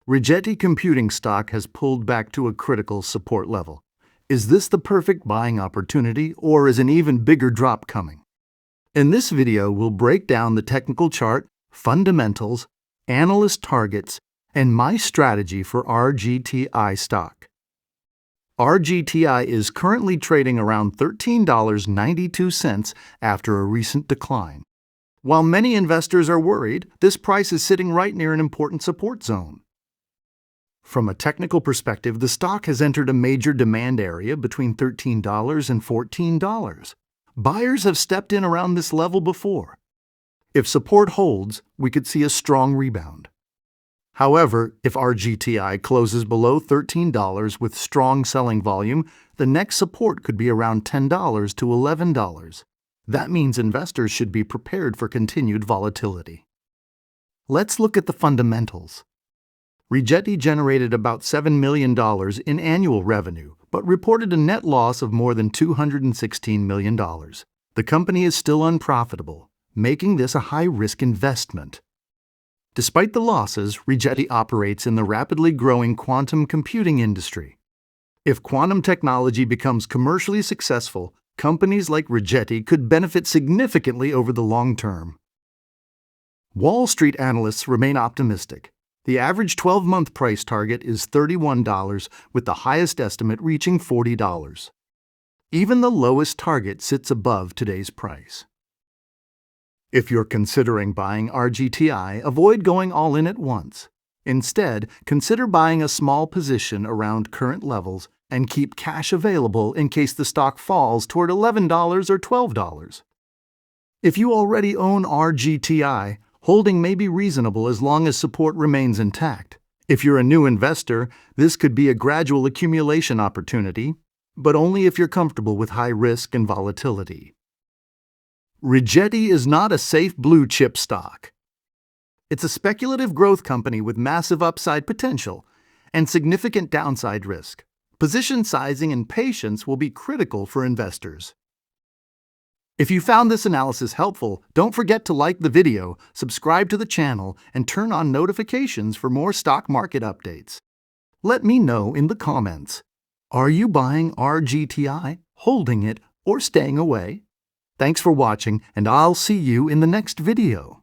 Rigetti Computing stock has pulled back to a critical support level. Is this the perfect buying opportunity, or is an even bigger drop coming? In this video, we'll break down the technical chart, fundamentals, analyst targets, and my strategy for Rgti stock. Rgti is currently trading around $13.92 after a recent decline. While many investors are worried, this price is sitting right near an important support zone. From a technical perspective, the stock has entered a major demand area between $13 and $14. Buyers have stepped in around this level before. If support holds, we could see a strong rebound. However, if Rgti closes below $13 with strong selling volume, the next support could be around $10 to $11. That means investors should be prepared for continued volatility. Let's look at the fundamentals. Rigetti generated about $7 million in annual revenue, but reported a net loss of more than $216 million. The company is still unprofitable, making this a high-risk investment. Despite the losses, Rigetti operates in the rapidly growing quantum computing industry. If quantum technology becomes commercially successful, companies like Rigetti could benefit significantly over the long term. Wall Street analysts remain optimistic. The average 12-month price target is $31, with the highest estimate reaching $40. Even the lowest target sits above today's price. If you're considering buying Rgti, avoid going all in at once. Instead, consider buying a small position around current levels and keep cash available in case the stock falls toward $11 or $12. If you already own Rgti, holding may be reasonable as long as support remains intact. If you're a new investor, this could be a gradual accumulation opportunity, but only if you're comfortable with high risk and volatility. Rigetti is not a safe blue chip stock. It's a speculative growth company with massive upside potential and significant downside risk. Position sizing and patience will be critical for investors. If you found this analysis helpful, don't forget to like the video, subscribe to the channel, and turn on notifications for more stock market updates. Let me know in the comments. Are you buying Rgti, holding it, or staying away? Thanks for watching, and I'll see you in the next video.